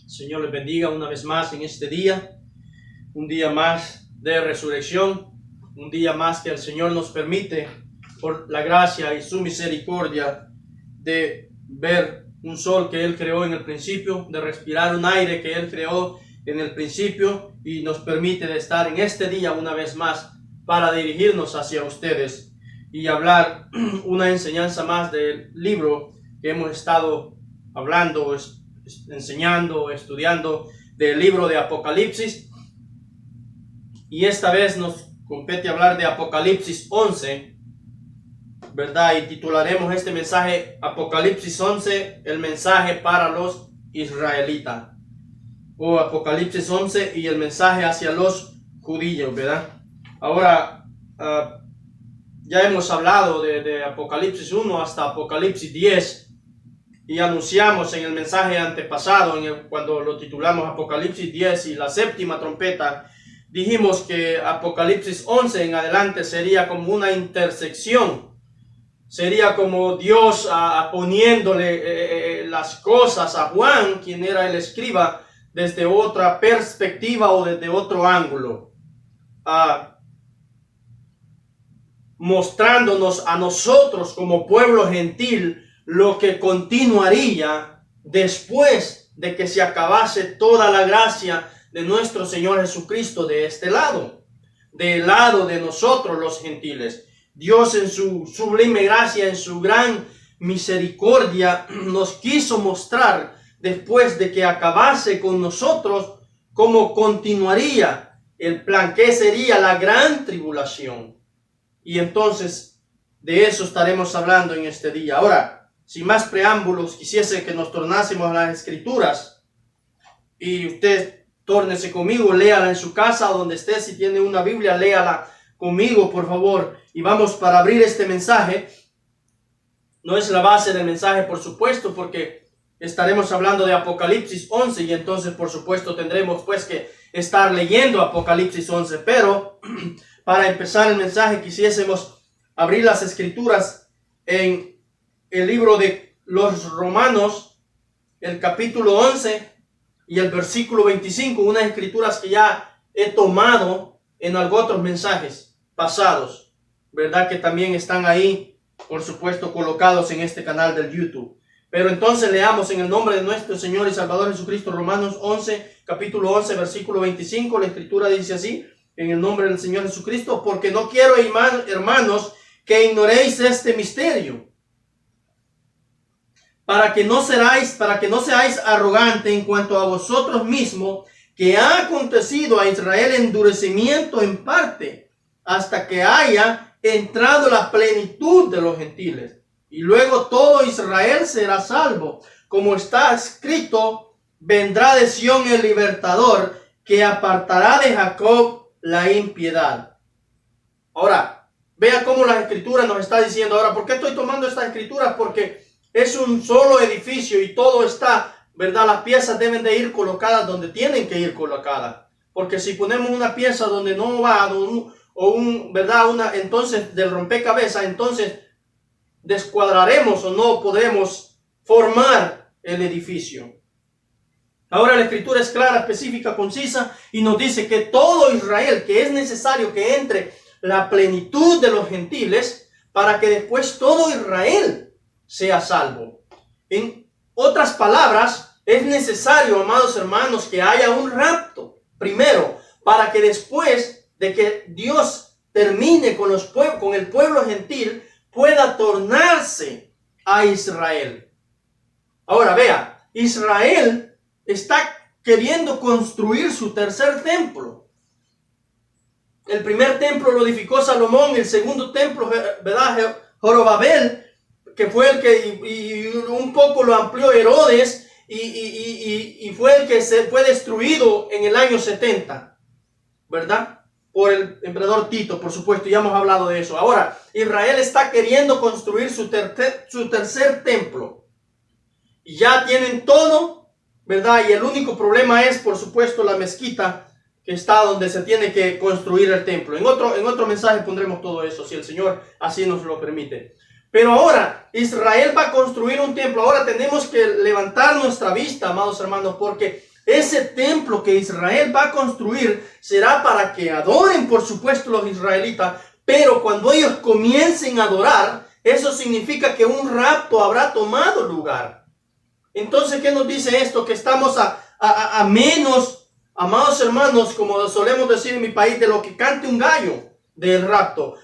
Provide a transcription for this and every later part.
Señor les bendiga una vez más en este día, un día más de resurrección, un día más que el Señor nos permite, por la gracia y su misericordia, de ver un sol que Él creó en el principio, de respirar un aire que Él creó en el principio y nos permite de estar en este día una vez más para dirigirnos hacia ustedes y hablar una enseñanza más del libro que hemos estado hablando, enseñando, estudiando del libro de Apocalipsis. Y esta vez nos compete hablar de Apocalipsis 11, ¿verdad? Y titularemos este mensaje Apocalipsis 11, el mensaje para los israelitas. O Apocalipsis 11 y el mensaje hacia los judíos, ¿verdad? Ahora, ya hemos hablado de Apocalipsis 1 hasta Apocalipsis 10. Y anunciamos en el mensaje antepasado, cuando lo titulamos Apocalipsis 10 y la séptima trompeta, dijimos que Apocalipsis 11 en adelante sería como una intersección. Sería como Dios poniéndole las cosas a Juan, quien era el escriba, desde otra perspectiva o desde otro ángulo. Mostrándonos a nosotros como pueblo gentil lo que continuaría después de que se acabase toda la gracia de nuestro Señor Jesucristo de este lado, del lado de nosotros los gentiles. Dios en su sublime gracia, en su gran misericordia, nos quiso mostrar después de que acabase con nosotros cómo continuaría el plan, que sería la gran tribulación. Y entonces de eso estaremos hablando en este día. Ahora, sin más preámbulos, quisiese que nos tornásemos a las Escrituras y usted tórnese conmigo, léala en su casa o donde esté. Si tiene una Biblia, léala conmigo, por favor. Y vamos para abrir este mensaje. No es la base del mensaje, por supuesto, porque estaremos hablando de Apocalipsis 11 y entonces, por supuesto, tendremos pues que estar leyendo Apocalipsis 11. Pero para empezar el mensaje, quisiésemos abrir las Escrituras en el libro de los Romanos, el capítulo 11 y el versículo 25, unas escrituras que ya he tomado en otros mensajes pasados, ¿verdad? Que también están ahí, por supuesto, colocados en este canal del YouTube. Pero entonces leamos en el nombre de nuestro Señor y Salvador Jesucristo, Romanos 11, capítulo 11, versículo 25, la escritura dice así, en el nombre del Señor Jesucristo: porque no quiero, hermanos, que ignoréis este misterio, para que no seáis arrogantes en cuanto a vosotros mismos, que ha acontecido a Israel endurecimiento en parte, hasta que haya entrado la plenitud de los gentiles. Y luego todo Israel será salvo. Como está escrito, vendrá de Sión el libertador, que apartará de Jacob la impiedad. Ahora, vea cómo la escritura nos está diciendo. Ahora, ¿por qué estoy tomando estas escrituras? Porque es un solo edificio y todo está, ¿verdad? Las piezas deben de ir colocadas donde tienen que ir colocadas. Porque si ponemos una pieza donde no va, ¿verdad? Entonces del rompecabezas, entonces descuadraremos o no podremos formar el edificio. Ahora la escritura es clara, específica, concisa y nos dice que todo Israel, que es necesario que entre la plenitud de los gentiles para que después todo Israel sea salvo. En otras palabras, es necesario, amados hermanos, que haya un rapto primero, para que después de que Dios termine con el pueblo gentil, pueda tornarse a Israel. Ahora vea, Israel está queriendo construir su tercer templo. El primer templo lo edificó Salomón, el segundo templo, ¿verdad? Zorobabel, que fue el que y un poco lo amplió Herodes y fue el que fue destruido en el año 70, ¿verdad? Por el emperador Tito, por supuesto, ya hemos hablado de eso. Ahora, Israel está queriendo construir su tercer templo. Y ya tienen todo, ¿verdad? Y el único problema es, por supuesto, la mezquita que está donde se tiene que construir el templo. En otro mensaje pondremos todo eso, si el Señor así nos lo permite. Pero ahora Israel va a construir un templo. Ahora tenemos que levantar nuestra vista, amados hermanos, porque Ese templo que Israel va a construir será para que adoren, por supuesto, los israelitas, pero cuando ellos comiencen a adorar, eso significa que un rapto habrá tomado lugar. Entonces, ¿qué nos dice esto? Que estamos a menos, amados hermanos, como solemos decir en mi país, de lo que cante un gallo del rapto.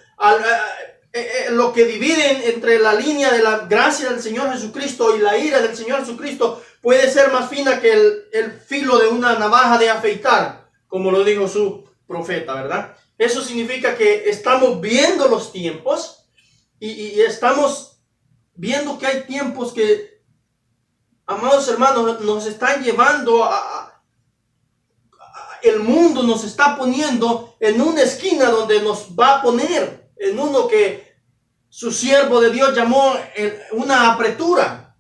Lo que divide entre la línea de la gracia del Señor Jesucristo y la ira del Señor Jesucristo puede ser más fina que el filo de una navaja de afeitar, como lo dijo su profeta, ¿verdad? Eso significa que estamos viendo los tiempos y estamos viendo que hay tiempos que, amados hermanos, nos están llevando el mundo nos está poniendo en una esquina donde nos va a poner en uno que su siervo de Dios llamó una apretura,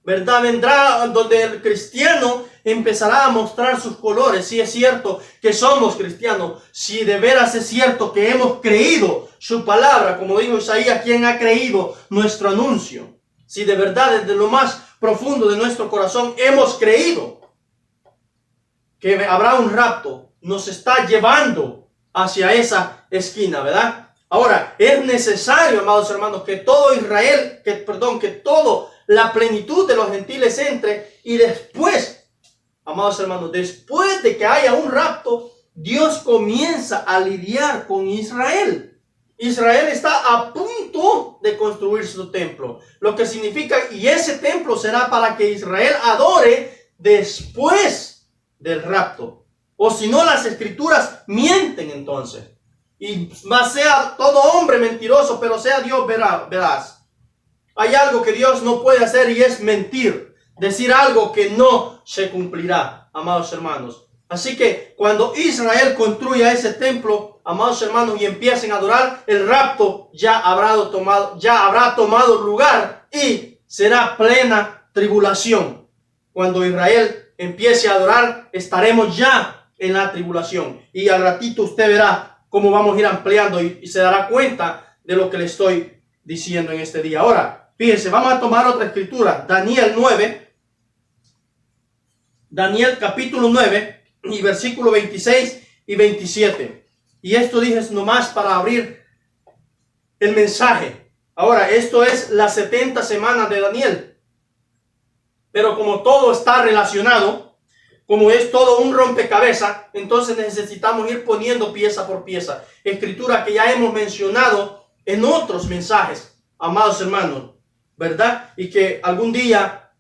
¿verdad? Vendrá donde el cristiano empezará a mostrar sus colores. Si es cierto que somos cristianos, si de veras es cierto que hemos creído su palabra, como dijo Isaías, quien ha creído nuestro anuncio, si de verdad desde lo más profundo de nuestro corazón hemos creído que habrá un rapto, nos está llevando hacia esa esquina, ¿verdad? Ahora, es necesario, amados hermanos, que todo Israel, que toda la plenitud de los gentiles entre, y después, amados hermanos, después de que haya un rapto, Dios comienza a lidiar con Israel. Israel está a punto de construir su templo, lo que significa, y ese templo será para que Israel adore después del rapto. O si no, las escrituras mienten entonces. Y más sea todo hombre mentiroso, pero sea Dios veraz. Hay algo que Dios no puede hacer y es mentir. Decir algo que no se cumplirá, amados hermanos. Así que cuando Israel construya ese templo, amados hermanos, y empiecen a adorar, el rapto ya habrá tomado lugar y será plena tribulación. Cuando Israel empiece a adorar, estaremos ya en la tribulación. Y al ratito usted verá cómo vamos a ir ampliando y se dará cuenta de lo que le estoy diciendo en este día. Ahora, fíjense, vamos a tomar otra escritura. Daniel 9. Daniel capítulo 9 y versículo 26 y 27. Y esto dije nomás para abrir el mensaje. Ahora, esto es las 70 semanas de Daniel. Pero como todo está relacionado, como es todo un rompecabezas, entonces necesitamos ir poniendo pieza por pieza. Escritura que ya hemos mencionado en otros mensajes, amados hermanos, ¿verdad? Y que algún día,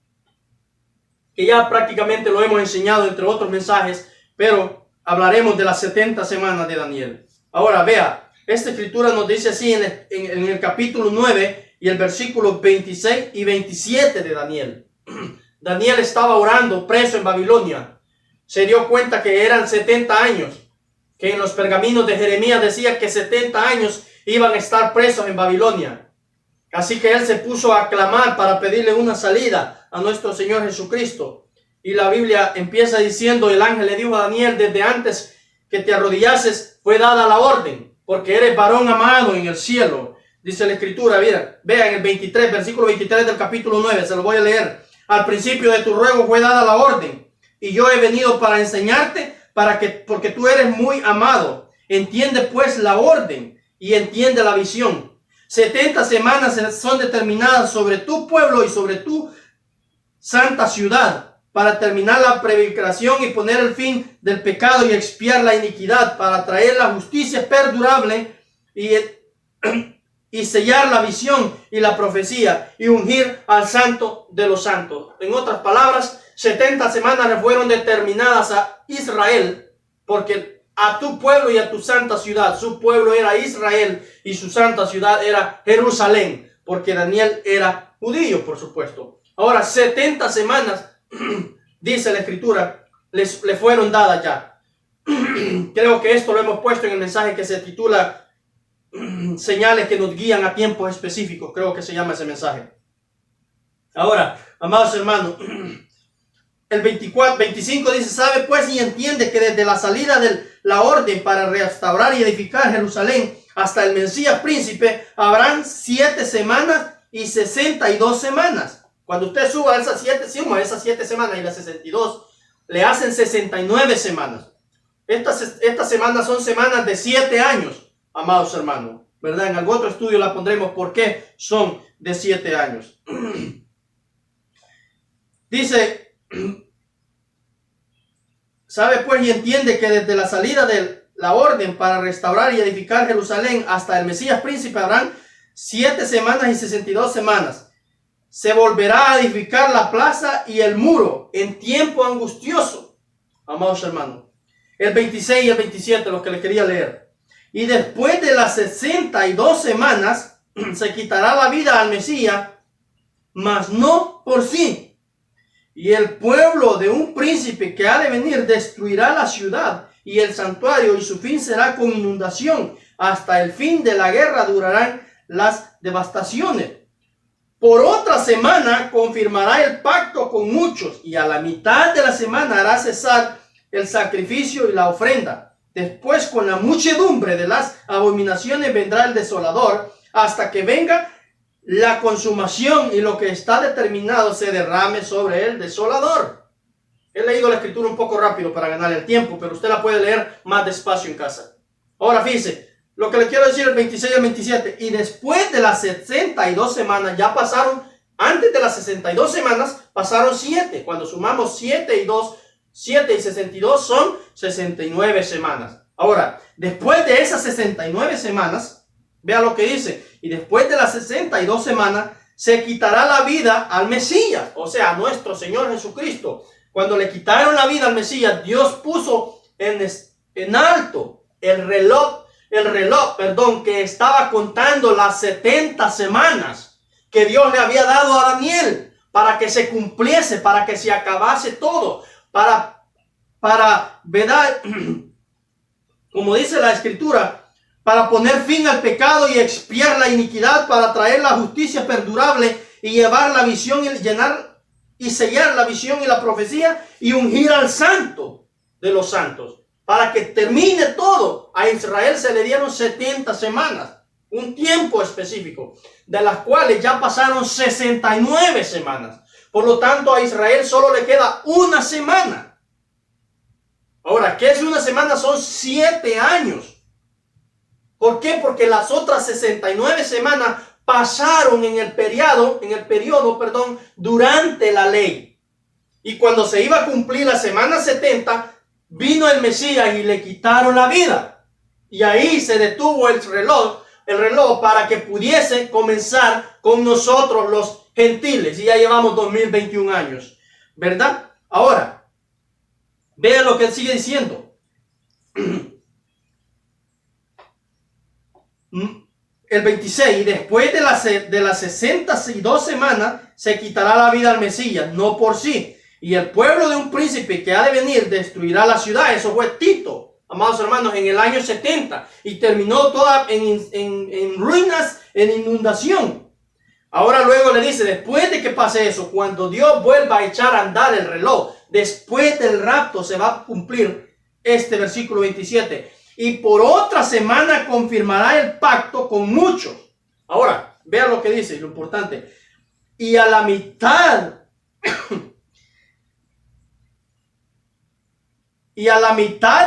que ya prácticamente lo hemos enseñado entre otros mensajes, pero hablaremos de las 70 semanas de Daniel. Ahora vea, esta escritura nos dice así en el capítulo 9 y el versículo 26 y 27 de Daniel. Daniel estaba orando preso en Babilonia. Se dio cuenta que eran 70 años, que en los pergaminos de Jeremías decía que 70 años iban a estar presos en Babilonia. Así que él se puso a clamar para pedirle una salida a nuestro Señor Jesucristo. Y la Biblia empieza diciendo, el ángel le dijo a Daniel, desde antes que te arrodillases fue dada la orden, porque eres varón amado en el cielo. Dice la escritura, vean el 23, versículo 23 del capítulo 9, se lo voy a leer. Al principio de tu ruego fue dada la orden, y yo he venido para enseñarte, porque tú eres muy amado. Entiende pues la orden y entiende la visión. 70 semanas son determinadas sobre tu pueblo y sobre tu santa ciudad, para terminar la prevaricación y poner el fin del pecado y expiar la iniquidad, para traer la justicia perdurable y sellar la visión y la profecía y ungir al santo de los santos. En otras palabras, 70 semanas fueron determinadas a Israel, porque a tu pueblo y a tu santa ciudad, su pueblo era Israel y su santa ciudad era Jerusalén, porque Daniel era judío, por supuesto. Ahora, 70 semanas, dice la escritura, le fueron dadas ya. Creo que esto lo hemos puesto en el mensaje que se titula señales que nos guían a tiempos específicos, creo que se llama ese mensaje. Ahora, amados hermanos, el 25 dice, sabe pues y entiende que desde la salida de la orden para restaurar y edificar Jerusalén hasta el Mesías príncipe habrán 7 semanas y 62 semanas. Cuando usted suma esas 7 semanas y las 62, le hacen 69 semanas. Estas semanas son semanas de 7 años, amados hermanos, ¿verdad? En algún otro estudio la pondremos por qué son de 7 años. Dice, sabe pues y entiende que desde la salida de la orden para restaurar y edificar Jerusalén hasta el Mesías príncipe habrán 7 semanas y 62 semanas. Se volverá a edificar la plaza y el muro en tiempo angustioso, amados hermanos. El 26 y el 27, lo que le quería leer. Y después de las 62 semanas, se quitará la vida al Mesías, mas no por sí. Y el pueblo de un príncipe que ha de venir destruirá la ciudad y el santuario, y su fin será con inundación. Hasta el fin de la guerra durarán las devastaciones. Por otra semana confirmará el pacto con muchos, y a la mitad de la semana hará cesar el sacrificio y la ofrenda. Después, con la muchedumbre de las abominaciones, vendrá el desolador, hasta que venga la consumación y lo que está determinado se derrame sobre el desolador. He leído la escritura un poco rápido para ganar el tiempo, pero usted la puede leer más despacio en casa. Ahora fíjese, lo que le quiero decir el 26 y el 27. Y después de las 62 semanas, ya pasaron, antes de las 62 semanas, pasaron 7. Cuando sumamos 7 y 62 son 69 semanas. Ahora, después de esas 69 semanas, vea lo que dice. Y después de las 62 semanas, se quitará la vida al Mesías, o sea, a nuestro Señor Jesucristo. Cuando le quitaron la vida al Mesías, Dios puso en alto el reloj, que estaba contando las 70 semanas que Dios le había dado a Daniel para que se cumpliese, para que se acabase todo, para, ¿verdad? Como dice la escritura, para poner fin al pecado y expiar la iniquidad, para traer la justicia perdurable y llevar la visión y llenar y sellar la visión y la profecía y ungir al santo de los santos, para que termine todo. A Israel se le dieron 70 semanas, un tiempo específico, de las cuales ya pasaron 69 semanas. Por lo tanto, a Israel solo le queda una semana. Ahora, ¿qué es una semana? Son 7 años. ¿Por qué? Porque las otras 69 semanas pasaron en el periodo, durante la ley. Y cuando se iba a cumplir la semana 70, vino el Mesías y le quitaron la vida. Y ahí se detuvo el reloj para que pudiese comenzar con nosotros los gentiles. Y ya llevamos 2021 años, ¿verdad? Ahora, vean lo que él sigue diciendo. El 26, y después de las 62 semanas se quitará la vida al Mesías, no por sí. Y el pueblo de un príncipe que ha de venir destruirá la ciudad. Eso fue Tito, amados hermanos, en el año 70. Y terminó toda en ruinas, en inundación. Ahora luego le dice, después de que pase eso, cuando Dios vuelva a echar a andar el reloj, después del rapto se va a cumplir este versículo 27. Y por otra semana confirmará el pacto con muchos. Ahora, vean lo que dice, lo importante. Y a la mitad,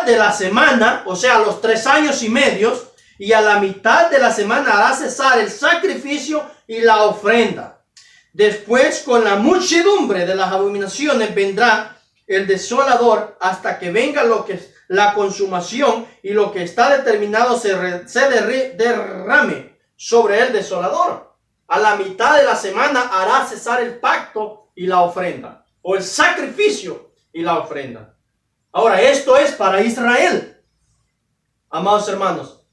de la semana, o sea, los 3 años y medio, y a la mitad de la semana hará cesar el sacrificio y la ofrenda. Después, con la muchedumbre de las abominaciones, vendrá el desolador hasta que venga la consumación y lo que está determinado se derrame sobre el desolador. A la mitad de la semana hará cesar el pacto y la ofrenda, o el sacrificio y la ofrenda. Ahora, esto es para Israel. Amados hermanos,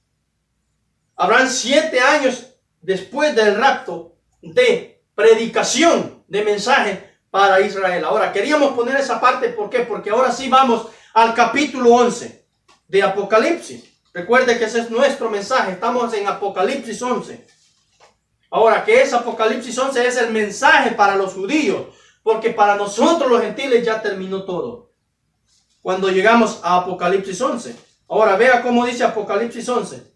habrán 7 años después del rapto de predicación, de mensaje para Israel. Ahora, queríamos poner esa parte, ¿por qué? Porque ahora sí vamos al capítulo 11 de Apocalipsis. Recuerde que ese es nuestro mensaje. Estamos en Apocalipsis 11. Ahora, ¿qué es Apocalipsis 11? Es el mensaje para los judíos, porque para nosotros los gentiles ya terminó todo. Cuando llegamos a Apocalipsis 11. Ahora, vea cómo dice Apocalipsis 11.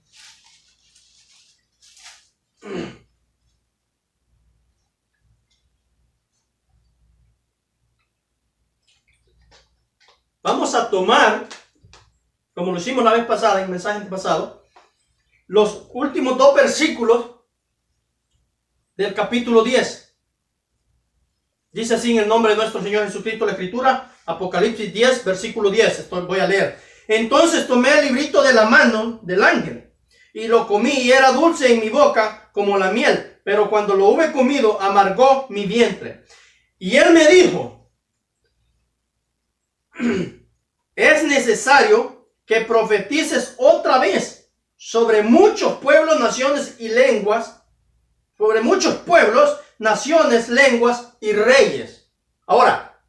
vamos a tomar, como lo hicimos la vez pasada, en el mensaje pasado, los últimos 2 versículos del capítulo 10. Dice así en el nombre de nuestro Señor Jesucristo la Escritura, Apocalipsis 10, versículo 10. Voy a leer. Entonces tomé el librito de la mano del ángel y lo comí, y era dulce en mi boca como la miel, pero cuando lo hube comido amargó mi vientre. Y él me dijo: es necesario que profetices otra vez sobre muchos pueblos, naciones y lenguas, sobre muchos pueblos, naciones, lenguas y reyes. Ahora,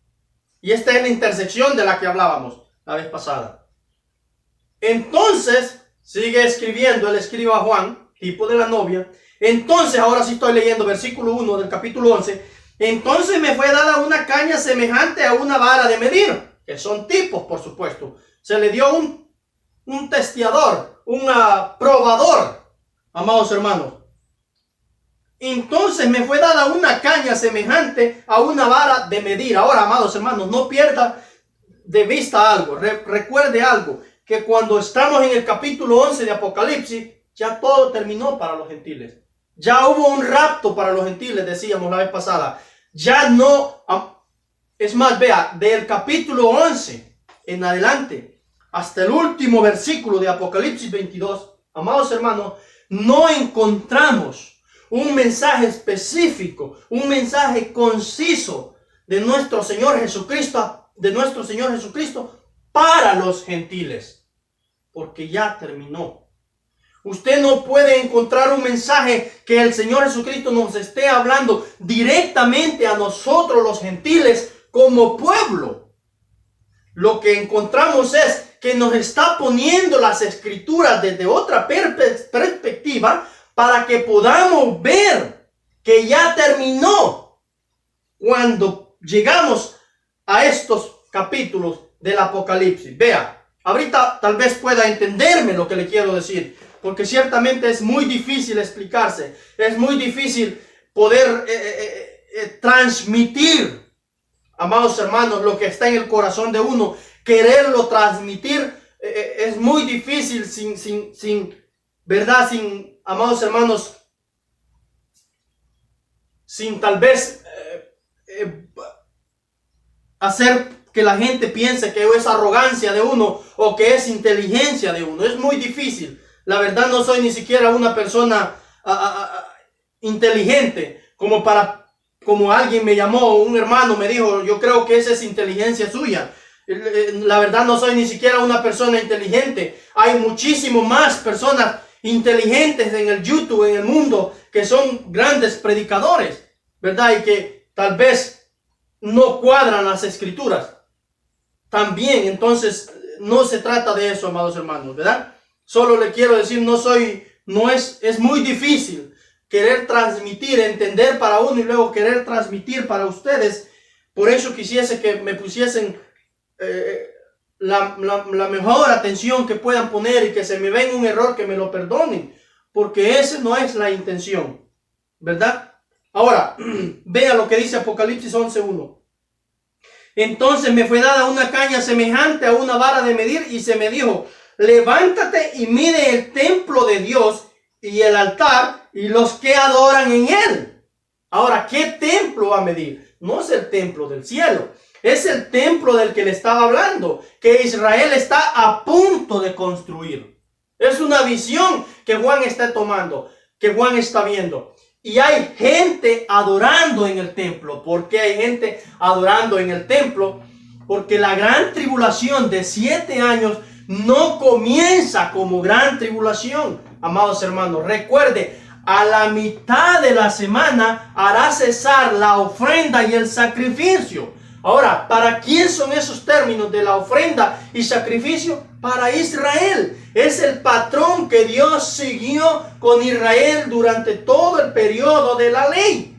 y esta es la intersección de la que hablábamos la vez pasada. Entonces, sigue escribiendo, él escribe a Juan, tipo de la novia. Entonces, ahora sí estoy leyendo versículo 1 del capítulo 11. Entonces me fue dada una caña semejante a una vara de medir, que son tipos, por supuesto. Se le dio un testeador, un probador, amados hermanos. Entonces me fue dada una caña semejante a una vara de medir. Ahora, amados hermanos, no pierda de vista algo. Recuerde algo, que cuando estamos en el capítulo 11 de Apocalipsis, ya todo terminó para los gentiles. Ya hubo un rapto para los gentiles, decíamos la vez pasada. Ya no, es más, vea, del capítulo 11 en adelante, hasta el último versículo de Apocalipsis 22, amados hermanos, no encontramos un mensaje específico, un mensaje conciso de nuestro Señor Jesucristo, para los gentiles, porque ya terminó. Usted no puede encontrar un mensaje que el Señor Jesucristo nos esté hablando directamente a nosotros los gentiles como pueblo. Lo que encontramos es que nos está poniendo las escrituras desde otra perspectiva para que podamos ver que ya terminó cuando llegamos a estos capítulos del Apocalipsis. Vea, ahorita tal vez pueda entenderme lo que le quiero decir, porque ciertamente es muy difícil explicarse, es muy difícil poder transmitir, amados hermanos, lo que está en el corazón de uno, quererlo transmitir, es muy difícil sin verdad, amados hermanos, sin tal vez hacer que la gente piense que es arrogancia de uno o que es inteligencia de uno. Es muy difícil. La verdad, no soy ni siquiera una persona inteligente como alguien me llamó, un hermano me dijo, yo creo que esa es inteligencia suya. La verdad, no soy ni siquiera una persona inteligente. Hay muchísimo más personas inteligentes en el YouTube, en el mundo, que son grandes predicadores, ¿verdad? Y que tal vez no cuadran las escrituras. También, entonces, no se trata de eso, amados hermanos, ¿verdad? Solo le quiero decir, es muy difícil querer transmitir, entender para uno y luego querer transmitir para ustedes. Por eso quisiese que me pusiesen la mejor atención que puedan poner, y que se me venga un error, que me lo perdonen, porque esa no es la intención, ¿verdad? Ahora, vea lo que dice Apocalipsis 11:1. Entonces me fue dada una caña semejante a una vara de medir, y se me dijo: levántate y mide el templo de Dios y el altar y los que adoran en él. Ahora, ¿qué templo va a medir? No es el templo del cielo, es el templo del que le estaba hablando, que Israel está a punto de construir. Es una visión que Juan está tomando, que Juan está viendo. Y hay gente adorando en el templo. ¿Por qué hay gente adorando en el templo? Porque la gran tribulación de 7 años no comienza como gran tribulación, amados hermanos. Recuerde, a la mitad de la semana hará cesar la ofrenda y el sacrificio. Ahora, ¿para quién son esos términos de la ofrenda y sacrificio? Para Israel. Es el patrón que Dios siguió con Israel durante todo el periodo de la ley,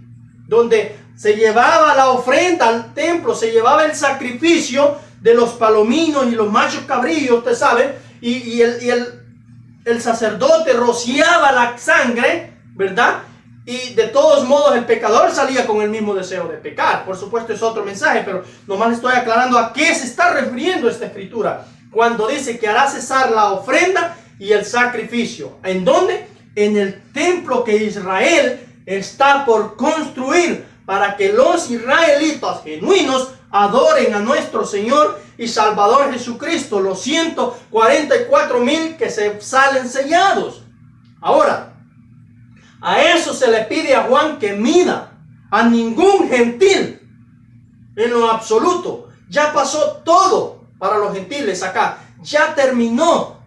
donde se llevaba la ofrenda al templo, se llevaba el sacrificio de los palominos y los machos cabrillos, usted sabe, y el sacerdote rociaba la sangre, ¿verdad? Y de todos modos el pecador salía con el mismo deseo de pecar. Por supuesto es otro mensaje, pero nomás estoy aclarando a qué se está refiriendo esta escritura cuando dice que hará cesar la ofrenda y el sacrificio. ¿En dónde? En el templo que Israel está por construir para que los israelitas genuinos adoren a nuestro Señor y Salvador Jesucristo, los 144,000 que se salen sellados. Ahora, a eso se le pide a Juan que mida. A ningún gentil en lo absoluto. Ya pasó todo para los gentiles acá. Ya terminó.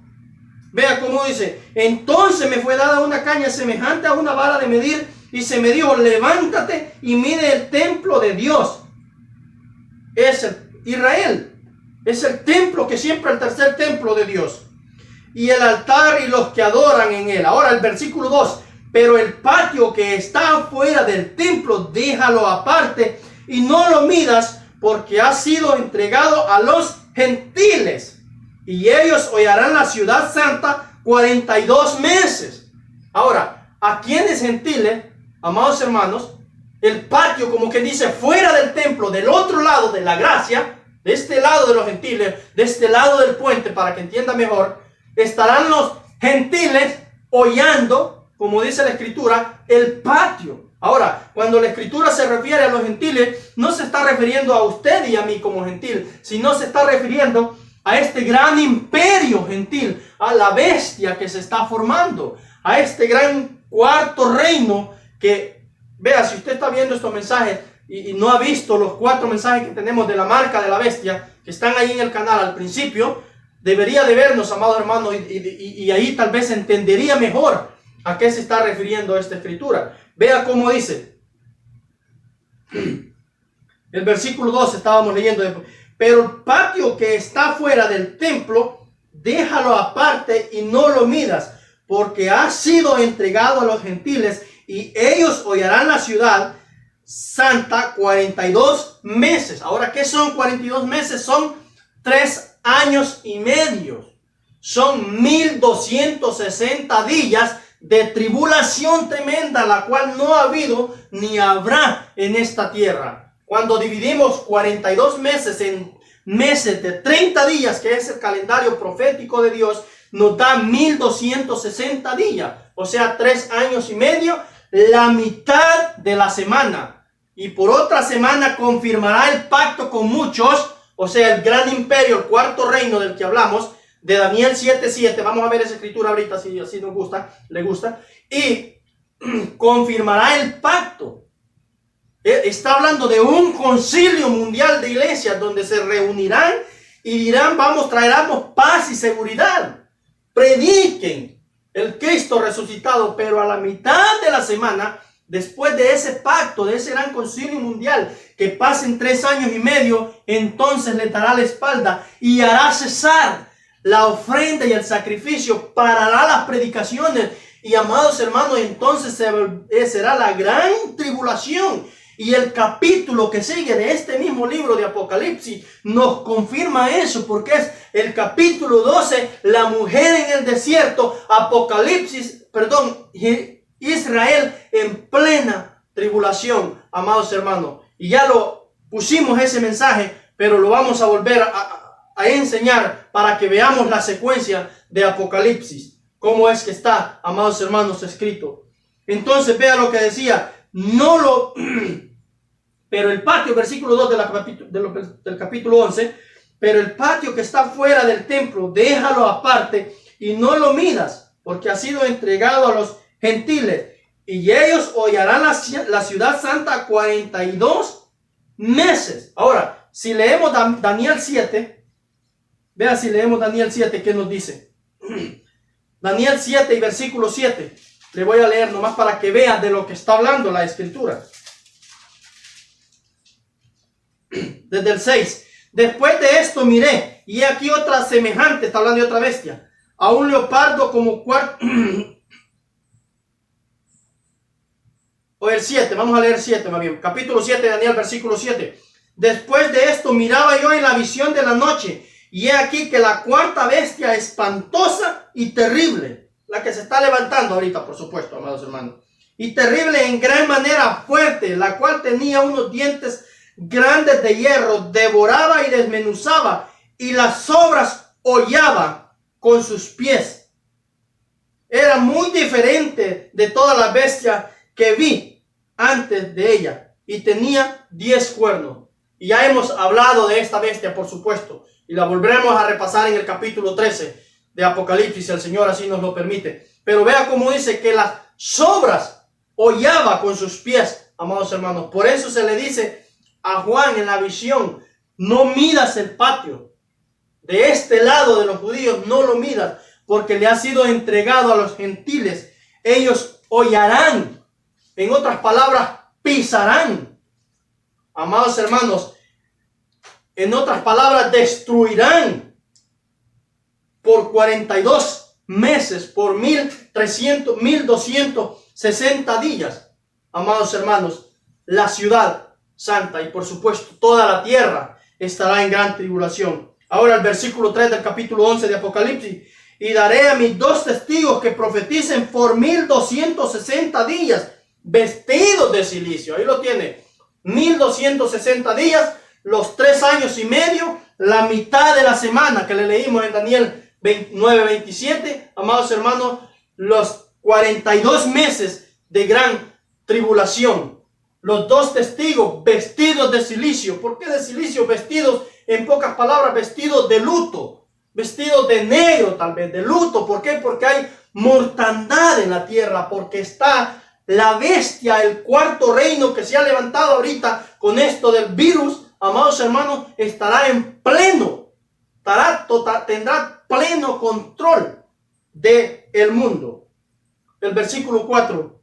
Vea cómo dice: entonces me fue dada una caña semejante a una vara de medir, y se me dijo: levántate y mide el templo de Dios. Es Israel. Es el templo que siempre, el tercer templo de Dios. Y el altar y los que adoran en él. Ahora el versículo 2. Pero el patio que está afuera del templo, déjalo aparte y no lo midas, porque ha sido entregado a los gentiles. Y ellos hollarán la ciudad santa 42 meses. Ahora, ¿a quiénes gentiles, amados hermanos? El patio, como que dice, fuera del templo, del otro lado de la gracia, de este lado de los gentiles, de este lado del puente, para que entienda mejor, estarán los gentiles hollando, como dice la escritura, el patio. Ahora, cuando la escritura se refiere a los gentiles, no se está refiriendo a usted y a mí como gentil, sino se está refiriendo a este gran imperio gentil, a la bestia que se está formando, a este gran cuarto reino que, vea, si usted está viendo estos mensajes y no ha visto los 4 mensajes que tenemos de la marca de la bestia, que están ahí en el canal al principio, debería de vernos, amados hermanos, y ahí tal vez entendería mejor a qué se está refiriendo esta escritura. Vea cómo dice. El versículo 2 estábamos leyendo. Pero el patio que está fuera del templo, déjalo aparte y no lo midas, porque ha sido entregado a los gentiles, y ellos hollarán la ciudad santa 42 meses. Ahora, ¿qué son 42 meses? Son 3 años y medio. Son 1260 días de tribulación tremenda, la cual no ha habido ni habrá en esta tierra. Cuando dividimos 42 meses en meses de 30 días, que es el calendario profético de Dios, nos da 1260 días, o sea, 3 años y medio, la mitad de la semana. Y por otra semana confirmará el pacto con muchos, o sea, el gran imperio, el cuarto reino del que hablamos, de Daniel 7:7. Vamos a ver esa escritura ahorita, si así nos gusta, le gusta. Y confirmará el pacto. Está hablando de un concilio mundial de iglesias donde se reunirán y dirán: traeremos paz y seguridad. Prediquen el Cristo resucitado. Pero a la mitad de la semana, después de ese pacto, de ese gran concilio mundial, que pasen 3 años y medio, entonces le dará la espalda y hará cesar la ofrenda y el sacrificio, parará las predicaciones. Y, amados hermanos, entonces será la gran tribulación. Y el capítulo que sigue de este mismo libro de Apocalipsis nos confirma eso, porque es el capítulo 12, la mujer en el desierto, Israel en plena tribulación, amados hermanos. Y ya lo pusimos ese mensaje, pero lo vamos a volver a enseñar para que veamos la secuencia de Apocalipsis, cómo es que está, amados hermanos, escrito. Entonces vea lo que decía: pero el patio, versículo 2 del capítulo 11, pero el patio que está fuera del templo, déjalo aparte y no lo midas, porque ha sido entregado a los gentiles, y ellos hollarán la ciudad santa 42 meses. Ahora, si leemos Daniel 7, vea, si leemos Daniel 7, ¿qué nos dice? Daniel 7 y versículo 7. Le voy a leer nomás para que vean de lo que está hablando la escritura. Desde el 6. Después de esto miré, y aquí otra semejante, está hablando de otra bestia, a un leopardo como cuarto. O el 7, vamos a leer 7 más bien. Capítulo 7 de Daniel, versículo 7. Después de esto miraba yo en la visión de la noche, y he aquí que la cuarta bestia, espantosa y terrible, la que se está levantando ahorita, por supuesto, amados hermanos, y terrible en gran manera fuerte, la cual tenía unos dientes grandes de hierro, devoraba y desmenuzaba, y las sobras hollaba con sus pies. Era muy diferente de todas las bestias que vi antes de ella, y tenía 10 cuernos. Y ya hemos hablado de esta bestia, por supuesto, y la volveremos a repasar en el capítulo 13 de Apocalipsis, si el Señor así nos lo permite. Pero vea cómo dice que las sobras hollaba con sus pies, amados hermanos. Por eso se le dice a Juan en la visión: no midas el patio. De este lado de los judíos no lo midas, porque le ha sido entregado a los gentiles. Ellos hollarán, en otras palabras, pisarán. Amados hermanos, en otras palabras, destruirán por 42 meses, por 1260 días, amados hermanos, la ciudad santa, y por supuesto toda la tierra estará en gran tribulación. Ahora el versículo 3 del capítulo 11 de Apocalipsis: y daré a mis 2 testigos que profeticen por 1260 días, vestidos de cilicio. Ahí lo tiene, 1260 días, los 3 años y medio, la mitad de la semana que le leímos en Daniel 9:27, amados hermanos, los 42 meses de gran tribulación. Los 2 testigos vestidos de cilicio. ¿Por qué de cilicio? Vestidos, en pocas palabras, vestidos de luto, vestidos de negro, tal vez de luto. ¿Por qué? Porque hay mortandad en la tierra, porque está la bestia, el cuarto reino que se ha levantado ahorita con esto del virus, amados hermanos, estará en pleno, tendrá pleno control del mundo. El versículo 4.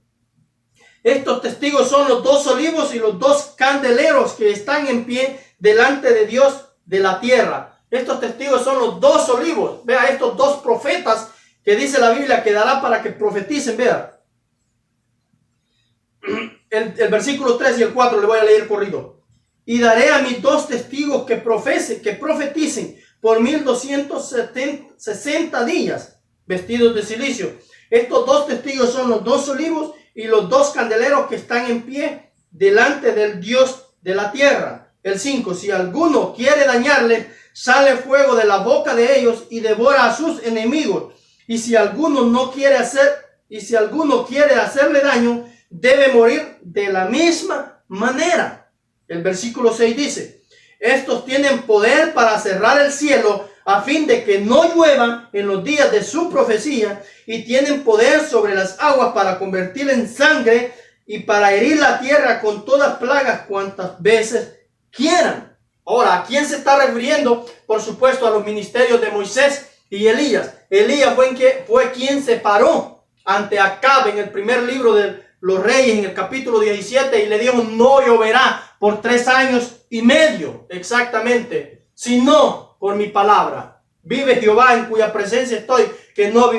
Estos testigos son los 2 olivos y los 2 candeleros que están en pie delante de Dios de la tierra. Estos testigos son los 2 olivos. Vea, estos 2 profetas que dice la Biblia que dará para que profeticen. Vea, el versículo 3 y el 4 le voy a leer corrido. Y daré a mis 2 testigos que profeticen por 1260 días, vestidos de cilicio. Estos 2 testigos son los 2 olivos y los 2 candeleros que están en pie delante del Dios de la tierra. El 5. Si alguno quiere dañarles, sale fuego de la boca de ellos y devora a sus enemigos. Y si alguno quiere hacerle daño, debe morir de la misma manera. El versículo 6 dice: estos tienen poder para cerrar el cielo a fin de que no llueva en los días de su profecía, y tienen poder sobre las aguas para convertir en sangre y para herir la tierra con todas plagas cuantas veces quieran. Ahora, ¿a quién se está refiriendo? Por supuesto, a los ministerios de Moisés y Elías. Elías fue quien se paró ante Acab en el primer libro de los Reyes, en el capítulo 17, y le dijo: no lloverá por 3 años y medio, exactamente, sino por mi palabra. Vive Jehová, en cuya presencia estoy, que no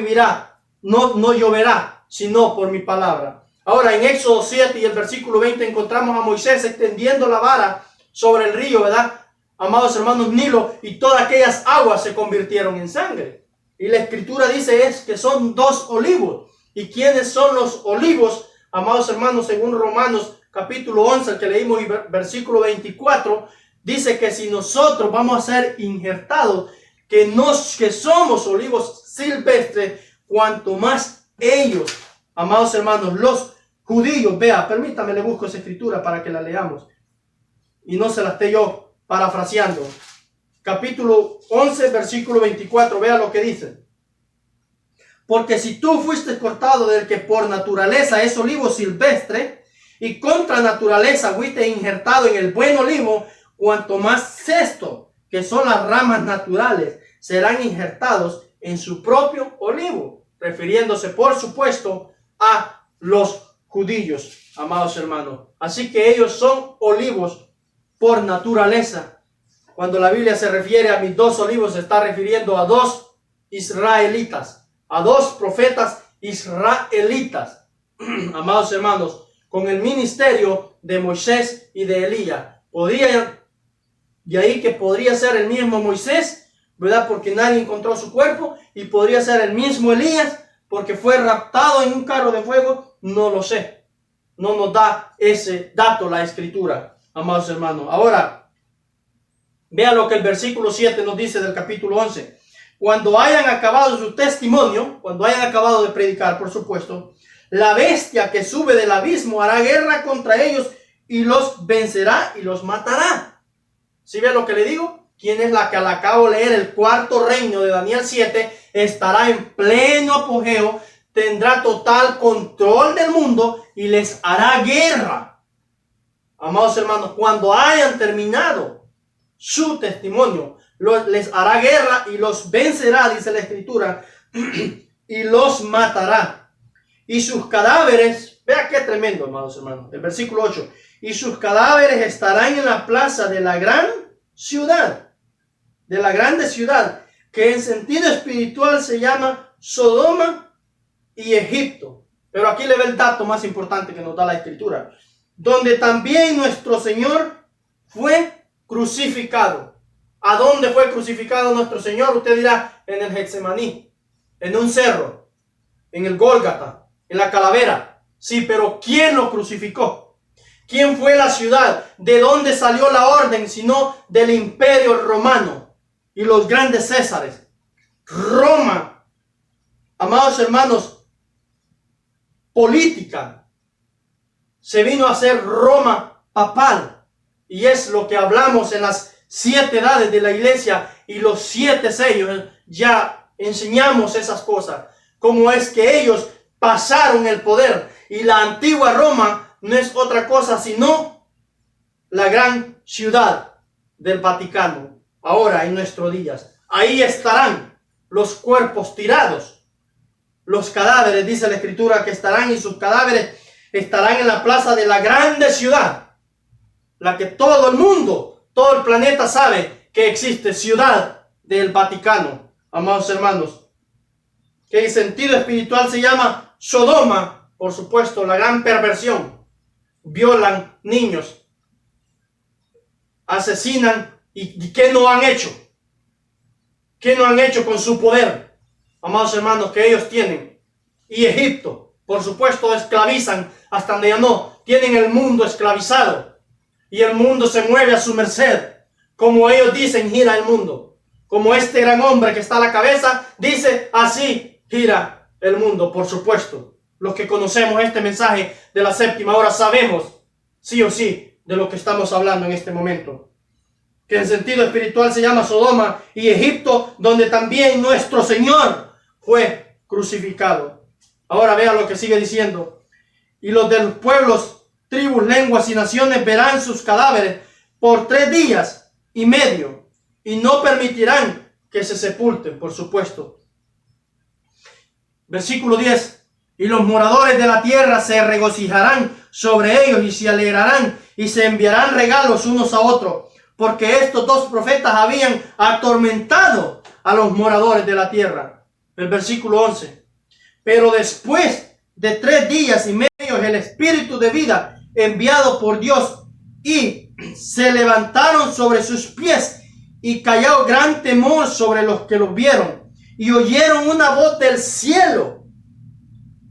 lloverá, sino por mi palabra. Ahora, en Éxodo 7 y el versículo 20 encontramos a Moisés extendiendo la vara sobre el río, ¿verdad? Amados hermanos, Nilo, y todas aquellas aguas se convirtieron en sangre. Y la escritura dice que son 2 olivos. ¿Y quiénes son los olivos? Amados hermanos, según Romanos capítulo 11, el que leímos, y versículo 24, dice que si nosotros vamos a ser injertados, que somos olivos silvestres, cuanto más ellos, amados hermanos, los judíos. Vea, permítame, le busco esa escritura para que la leamos y no se la esté yo parafraseando. Capítulo 11, versículo 24, vea lo que dice: porque si tú fuiste cortado del que por naturaleza es olivo silvestre, y contra naturaleza fuiste injertado en el buen olivo, cuanto más esto, que son las ramas naturales, serán injertados en su propio olivo, refiriéndose por supuesto a los judíos, amados hermanos. Así que ellos son olivos por naturaleza. Cuando la Biblia se refiere a mis 2 olivos, se está refiriendo a 2 israelitas, a 2 profetas israelitas, amados hermanos, con el ministerio de Moisés y de Elías. De ahí que podría ser el mismo Moisés, ¿verdad? Porque nadie encontró su cuerpo, y podría ser el mismo Elías, porque fue raptado en un carro de fuego, no lo sé. no nos da ese dato la Escritura, amados hermanos. Ahora, vean lo que el versículo 7 nos dice del capítulo 11. Cuando hayan acabado su testimonio, cuando hayan acabado de predicar, por supuesto, la bestia que sube del abismo hará guerra contra ellos y los vencerá y los matará. ¿Sí ve lo que le digo? ¿Quién es la que al acabo de leer el cuarto reino de Daniel 7? Estará en pleno apogeo, tendrá total control del mundo y les hará guerra. Amados hermanos, cuando hayan terminado su testimonio, les hará guerra y los vencerá, dice la Escritura, y los matará. Y sus cadáveres, vea qué tremendo, amados hermanos, el versículo 8, y sus cadáveres estarán en la plaza de la gran ciudad, de la grande ciudad, que en sentido espiritual se llama Sodoma y Egipto. Pero aquí le ve el dato más importante que nos da la Escritura, donde también nuestro Señor fue crucificado. ¿A dónde fue crucificado nuestro Señor? Usted dirá, en el Getsemaní, en un cerro, en el Gólgata, en la calavera. Sí, pero ¿quién lo crucificó? ¿Quién fue la ciudad? ¿De dónde salió la orden? Sino del imperio romano y los grandes césares. Roma, amados hermanos, política, se vino a hacer Roma papal. Y es lo que hablamos en las 7 edades de la iglesia y los 7 sellos. Ya enseñamos esas cosas. Cómo es que ellos pasaron el poder. Y la antigua Roma no es otra cosa sino la gran ciudad del Vaticano. Ahora en nuestros días. Ahí estarán los cuerpos tirados. Los cadáveres, dice la Escritura, que estarán, y sus cadáveres estarán en la plaza de la grande ciudad. La que todo el mundo, todo el planeta sabe que existe, ciudad del Vaticano, amados hermanos. Que en sentido espiritual se llama Sodoma, por supuesto, la gran perversión. Violan niños, asesinan, y ¿qué no han hecho? ¿Qué no han hecho con su poder, amados hermanos, que ellos tienen? Y Egipto, por supuesto, esclavizan hasta donde ya no. Tienen el mundo esclavizado. Y el mundo se mueve a su merced. Como ellos dicen, gira el mundo. Como este gran hombre que está a la cabeza dice, así gira el mundo. Por supuesto, los que conocemos este mensaje de la séptima hora sabemos, sí o sí, de lo que estamos hablando en este momento. Que en sentido espiritual se llama Sodoma y Egipto, donde también nuestro Señor fue crucificado. Ahora vea lo que sigue diciendo. Y los de los pueblos, tribus, lenguas y naciones verán sus cadáveres por 3 días y medio y no permitirán que se sepulten, por supuesto. Versículo 10. Y los moradores de la tierra se regocijarán sobre ellos y se alegrarán y se enviarán regalos unos a otros, porque estos 2 profetas habían atormentado a los moradores de la tierra. El versículo 11. Pero después de 3 días y medio el espíritu de vida enviado por Dios, y se levantaron sobre sus pies y cayó gran temor sobre los que los vieron y oyeron una voz del cielo.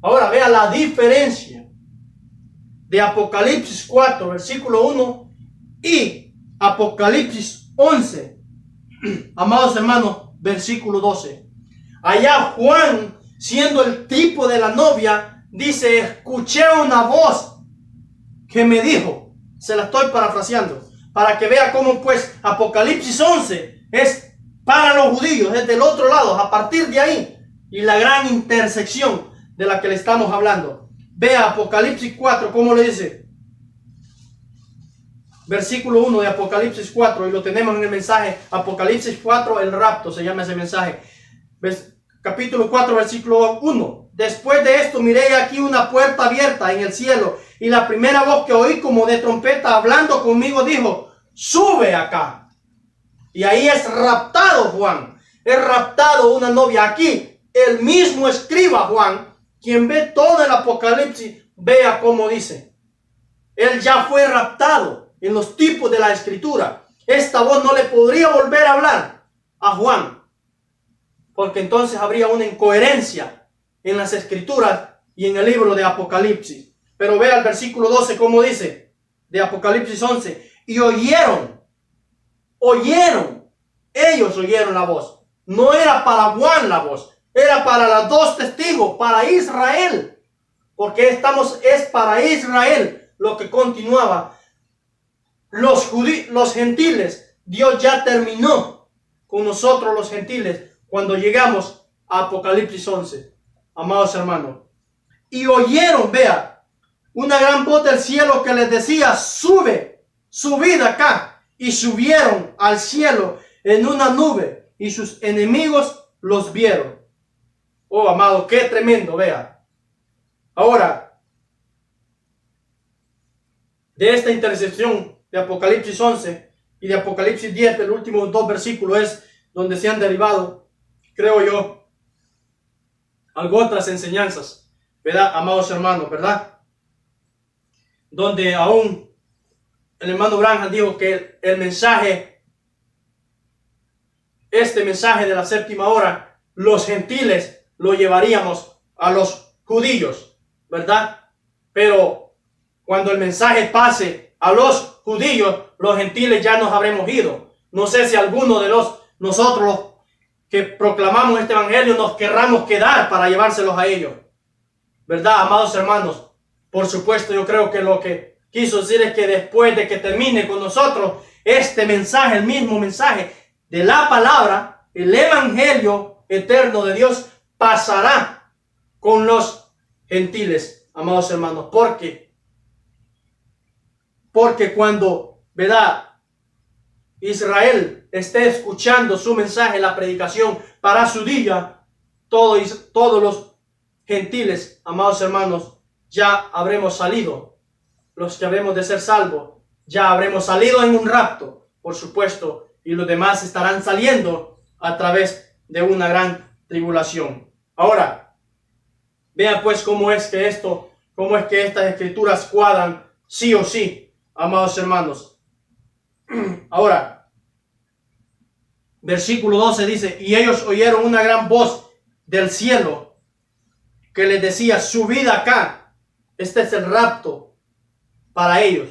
Ahora vea la diferencia de Apocalipsis 4 versículo 1 y Apocalipsis 11, amados hermanos, versículo 12. Allá Juan, siendo el tipo de la novia, dice, escuché una voz que me dijo, se la estoy parafraseando, para que vea cómo pues Apocalipsis 11 es para los judíos, es del otro lado, a partir de ahí, y la gran intersección de la que le estamos hablando. Vea Apocalipsis 4, cómo le dice. Versículo 1 de Apocalipsis 4, y lo tenemos en el mensaje, Apocalipsis 4, el rapto, se llama ese mensaje. Capítulo 4, versículo 1. Después de esto miré aquí una puerta abierta en el cielo, y la primera voz que oí como de trompeta hablando conmigo dijo, sube acá. Y ahí es raptado Juan, es raptado una novia. Aquí el mismo escriba Juan, quien ve todo el Apocalipsis, vea cómo dice. Él ya fue raptado en los tipos de la escritura. Esta voz no le podría volver a hablar a Juan, porque entonces habría una incoherencia en las escrituras y en el libro de Apocalipsis. Pero vea el versículo 12 como dice de Apocalipsis 11. Y oyeron, ellos oyeron la voz. No era para Juan la voz, era para los dos testigos, para Israel. Porque es para Israel lo que continuaba. Los gentiles, Dios ya terminó con nosotros los gentiles cuando llegamos a Apocalipsis 11, amados hermanos. Y oyeron, vea, una gran voz del cielo que les decía, subid acá. Y subieron al cielo en una nube y sus enemigos los vieron. Oh, amado, qué tremendo, vea. Ahora, de esta intercepción de Apocalipsis 11 y de Apocalipsis 10, el último dos versículos es donde se han derivado, creo yo, algo otras enseñanzas, ¿verdad, amados hermanos, verdad? Donde aún el hermano Branham dijo que el mensaje, este mensaje de la séptima hora, los gentiles lo llevaríamos a los judíos, ¿verdad? Pero cuando el mensaje pase a los judíos, los gentiles ya nos habremos ido. No sé si alguno de nosotros que proclamamos este evangelio nos querramos quedar para llevárselos a ellos, ¿verdad, amados hermanos? Por supuesto, yo creo que lo que quiso decir es que después de que termine con nosotros este mensaje, el mismo mensaje de la palabra, el evangelio eterno de Dios pasará con los gentiles, amados hermanos, porque cuando, ¿verdad?, Israel esté escuchando su mensaje, la predicación para su día, todos los gentiles, amados hermanos, ya habremos salido. Los que habremos de ser salvos, ya habremos salido en un rapto, por supuesto, y los demás estarán saliendo a través de una gran tribulación. Ahora, vean pues cómo es que estas escrituras cuadran sí o sí, amados hermanos. Ahora, versículo 12 dice, y ellos oyeron una gran voz del cielo que les decía, subid acá. Este es el rapto para ellos,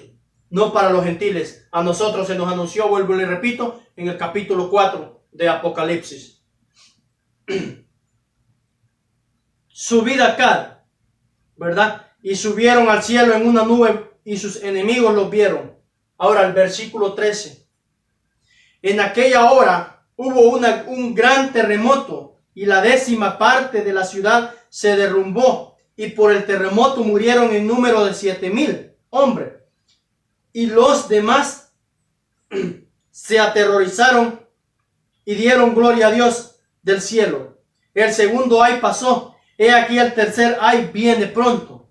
no para los gentiles. A nosotros se nos anunció, vuelvo y le repito, en el capítulo 4 de Apocalipsis. Subid acá, ¿verdad? Y subieron al cielo en una nube y sus enemigos los vieron. Ahora el versículo 13. En aquella hora hubo un gran terremoto y la 10ª parte de la ciudad se derrumbó y por el terremoto murieron en número de 7,000 hombres. Y los demás se aterrorizaron y dieron gloria a Dios del cielo. El segundo ay pasó. He aquí el tercer ay viene pronto.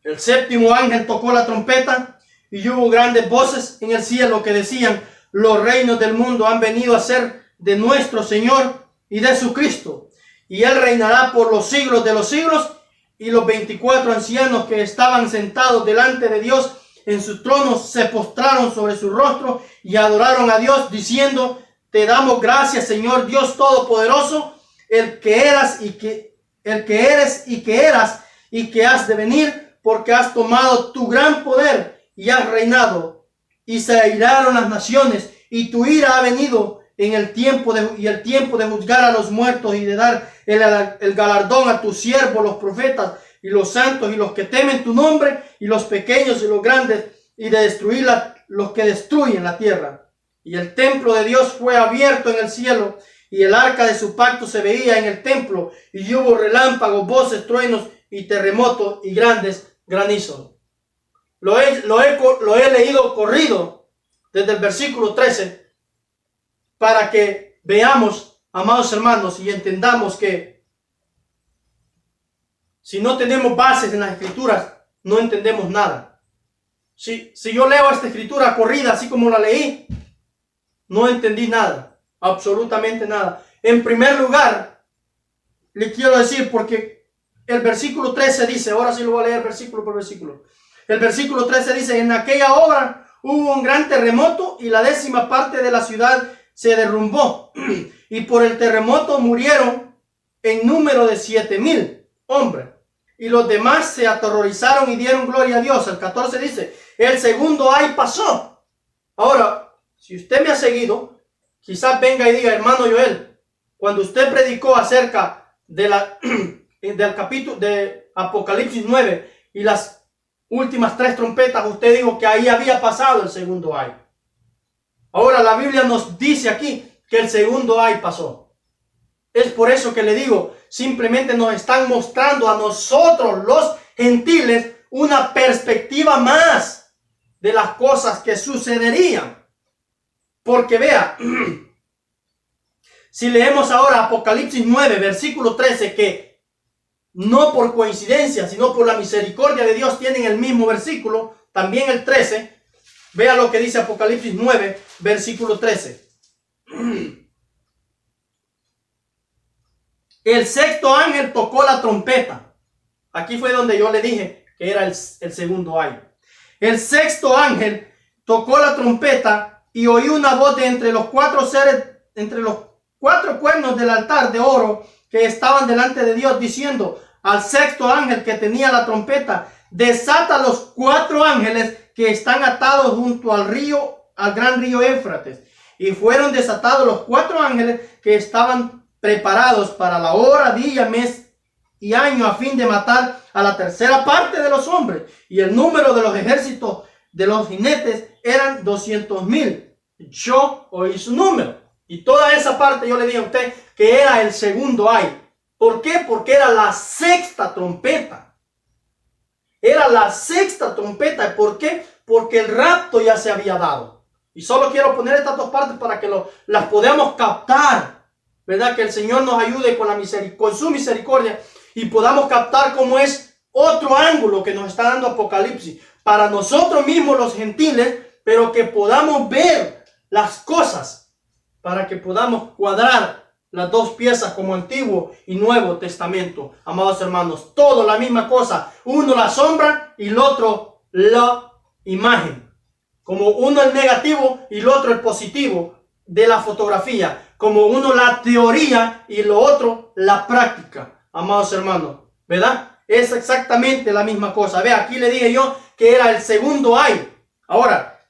El 7º ángel tocó la trompeta y hubo grandes voces en el cielo que decían, los reinos del mundo han venido a ser de nuestro Señor y de su Cristo. Y él reinará por los siglos de los siglos. Y los 24 ancianos que estaban sentados delante de Dios en sus tronos se postraron sobre su rostro y adoraron a Dios diciendo, te damos gracias, Señor Dios Todopoderoso, el que eres y que eras y que has de venir, porque has tomado tu gran poder y has reinado. Y se airaron las naciones y tu ira ha venido en el tiempo de juzgar a los muertos y de dar el galardón a tus siervos, los profetas y los santos y los que temen tu nombre, y los pequeños y los grandes, y de destruir los que destruyen la tierra. Y el templo de Dios fue abierto en el cielo, y el arca de su pacto se veía en el templo, y hubo relámpagos, voces, truenos y terremotos y grandes granizos. Lo he leído corrido desde el versículo 13 para que veamos, amados hermanos, y entendamos que si no tenemos bases en las escrituras, no entendemos nada. Si yo leo esta escritura corrida así como la leí, no entendí nada, absolutamente nada. En primer lugar, le quiero decir, porque el versículo 13 dice, ahora sí lo voy a leer versículo por versículo. El versículo 13 dice, en aquella hora hubo un gran terremoto y la 10ª parte de la ciudad se derrumbó. Y por el terremoto murieron en número de 7,000 hombres. y los demás se aterrorizaron y dieron gloria a Dios. El 14 dice, el segundo ay pasó. Ahora, si usted me ha seguido, quizás venga y diga, hermano Joel, cuando usted predicó acerca de del capítulo de Apocalipsis 9 y las últimas 3 trompetas, usted dijo que ahí había pasado el segundo ay. Ahora la Biblia nos dice aquí que el segundo ay pasó. Es por eso que le digo, simplemente nos están mostrando a nosotros los gentiles una perspectiva más de las cosas que sucederían. Porque vea, si leemos ahora Apocalipsis 9, versículo 13, que no por coincidencia, sino por la misericordia de Dios tienen el mismo versículo, también el 13, vea lo que dice Apocalipsis 9, versículo 13. El sexto ángel tocó la trompeta. Aquí fue donde yo le dije que era el segundo ay. El sexto ángel tocó la trompeta y oí una voz de entre los 4 seres, entre los 4 cuernos del altar de oro que estaban delante de Dios, diciendo al sexto ángel que tenía la trompeta, desata los 4 ángeles que están atados junto al río, al gran río Éufrates. Y fueron desatados los 4 ángeles que estaban preparados para la hora, día, mes y año, a fin de matar a la tercera parte de los hombres. Y el número de los ejércitos de los jinetes eran 200,000. Yo oí su número. Y toda esa parte yo le dije a usted que era el segundo ay. ¿Por qué? Porque era la sexta trompeta. Era la sexta trompeta. ¿Por qué? Porque el rapto ya se había dado. Y solo quiero poner estas 2 partes para que las podamos captar. ¿Verdad? Que el Señor nos ayude con su misericordia y podamos captar cómo es otro ángulo que nos está dando Apocalipsis para nosotros mismos los gentiles, pero que podamos ver las cosas para que podamos cuadrar las 2 piezas como Antiguo y Nuevo Testamento. Amados hermanos, todo la misma cosa, uno la sombra y el otro la imagen, como uno el negativo y el otro el positivo de la fotografía, como uno la teoría y lo otro la práctica. Amados hermanos, ¿verdad? Es exactamente la misma cosa. Ve, aquí le dije yo que era el segundo ay. Ahora,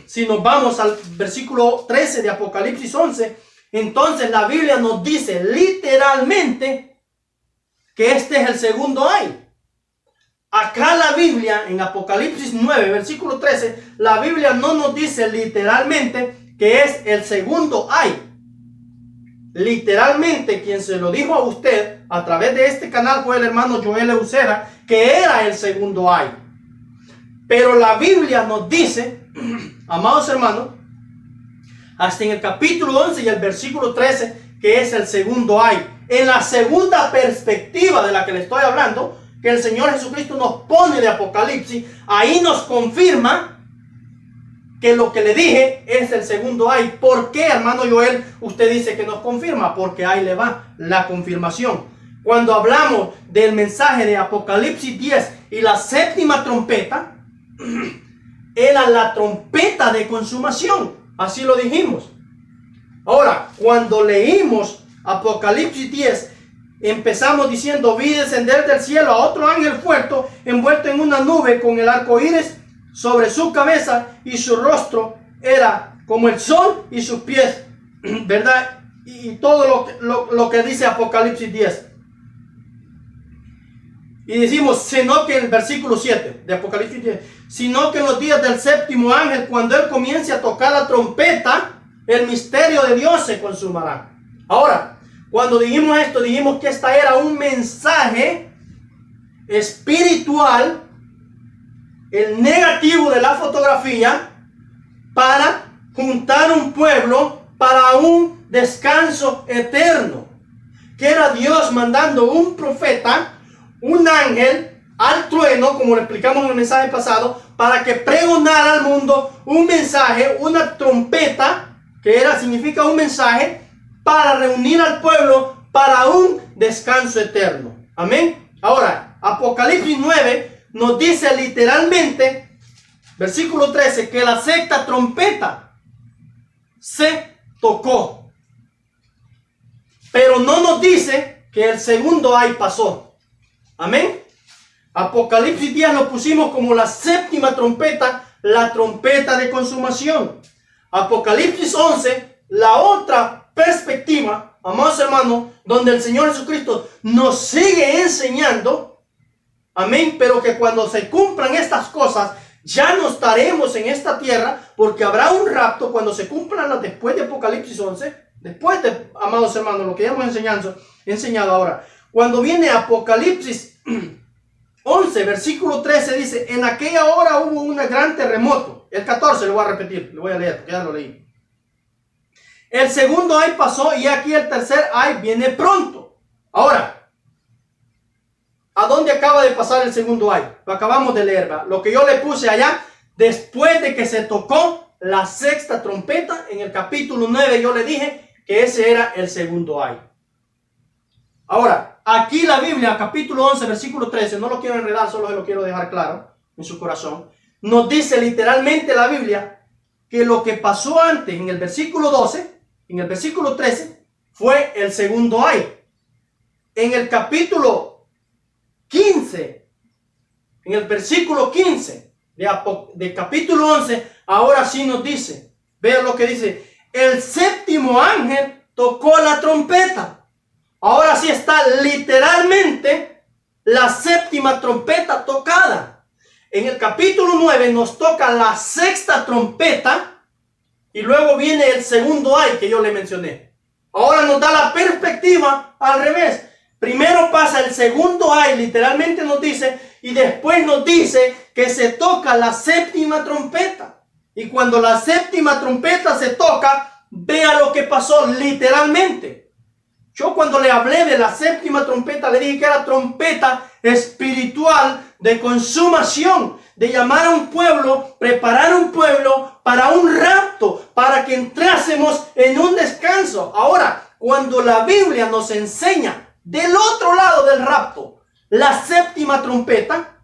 si nos vamos al versículo 13 de Apocalipsis 11, entonces la Biblia nos dice literalmente que este es el segundo ay. Acá la Biblia, en Apocalipsis 9, versículo 13, la Biblia no nos dice literalmente que es el segundo ay. Literalmente quien se lo dijo a usted a través de este canal fue el hermano Joel Eucera, que era el segundo ay. Pero la Biblia nos dice, amados hermanos, hasta en el capítulo 11 y el versículo 13, que es el segundo ay. En la segunda perspectiva de la que le estoy hablando, que el Señor Jesucristo nos pone de Apocalipsis, ahí nos confirma que lo que le dije es el segundo ay. ¿Por qué, hermano Joel, usted dice que nos confirma? Porque ahí le va la confirmación. Cuando hablamos del mensaje de Apocalipsis 10 y la séptima trompeta, era la trompeta de consumación. Así lo dijimos. Ahora, cuando leímos Apocalipsis 10, empezamos diciendo, vi descender del cielo a otro ángel fuerte, envuelto en una nube con el arco iris sobre su cabeza, y su rostro era como el sol y sus pies, ¿verdad? Y todo lo que dice Apocalipsis 10. Y decimos, sino que en el versículo 7 de Apocalipsis 10, sino que en los días del séptimo ángel, cuando él comience a tocar la trompeta, el misterio de Dios se consumará. Ahora, cuando dijimos esto, dijimos que esta era un mensaje espiritual, el negativo de la fotografía, para juntar un pueblo para un descanso eterno, que era Dios mandando un profeta, un ángel al trueno, como lo explicamos en el mensaje pasado, para que pregonara al mundo un mensaje, una trompeta, que significa un mensaje para reunir al pueblo para un descanso eterno. Amén. Ahora, Apocalipsis 9 nos dice literalmente, versículo 13, que la sexta trompeta se tocó. Pero no nos dice que el segundo ay pasó. Amén. Apocalipsis 10 lo pusimos como la séptima trompeta, la trompeta de consumación. Apocalipsis 11, la otra perspectiva, amados hermanos, donde el Señor Jesucristo nos sigue enseñando, amén, pero que cuando se cumplan estas cosas, ya no estaremos en esta tierra, porque habrá un rapto cuando se cumplan las después de Apocalipsis 11, después de, amados hermanos, lo que ya hemos enseñado ahora. Cuando viene Apocalipsis 11, versículo 13, dice, en aquella hora hubo un gran terremoto. El 14 lo voy a repetir, lo voy a leer, porque ya lo leí. El segundo ay pasó y aquí el tercer ay viene pronto. Ahora, ¿a dónde acaba de pasar el segundo ay? Lo acabamos de leer, ¿verdad? Lo que yo le puse allá, después de que se tocó la sexta trompeta, en el capítulo 9 yo le dije que ese era el segundo ay. Ahora, aquí la Biblia, capítulo 11, versículo 13, no lo quiero enredar, solo se lo quiero dejar claro en su corazón. Nos dice literalmente la Biblia que lo que pasó antes en el versículo 12, en el versículo 13, fue el segundo ay. En el capítulo 15, en el versículo 15 de capítulo 11, ahora sí nos dice, vean lo que dice, el séptimo ángel tocó la trompeta. Ahora sí está literalmente la séptima trompeta tocada. En el capítulo 9 nos toca la sexta trompeta y luego viene el segundo ay que yo le mencioné. Ahora nos da la perspectiva al revés. Primero pasa el segundo ay, literalmente nos dice, y después nos dice que se toca la séptima trompeta. Y cuando la séptima trompeta se toca, vea lo que pasó literalmente. Yo cuando le hablé de la séptima trompeta, le dije que era trompeta espiritual de consumación, de llamar a un pueblo, preparar un pueblo para un rapto, para que entrásemos en un descanso. Ahora, cuando la Biblia nos enseña del otro lado del rapto, la séptima trompeta,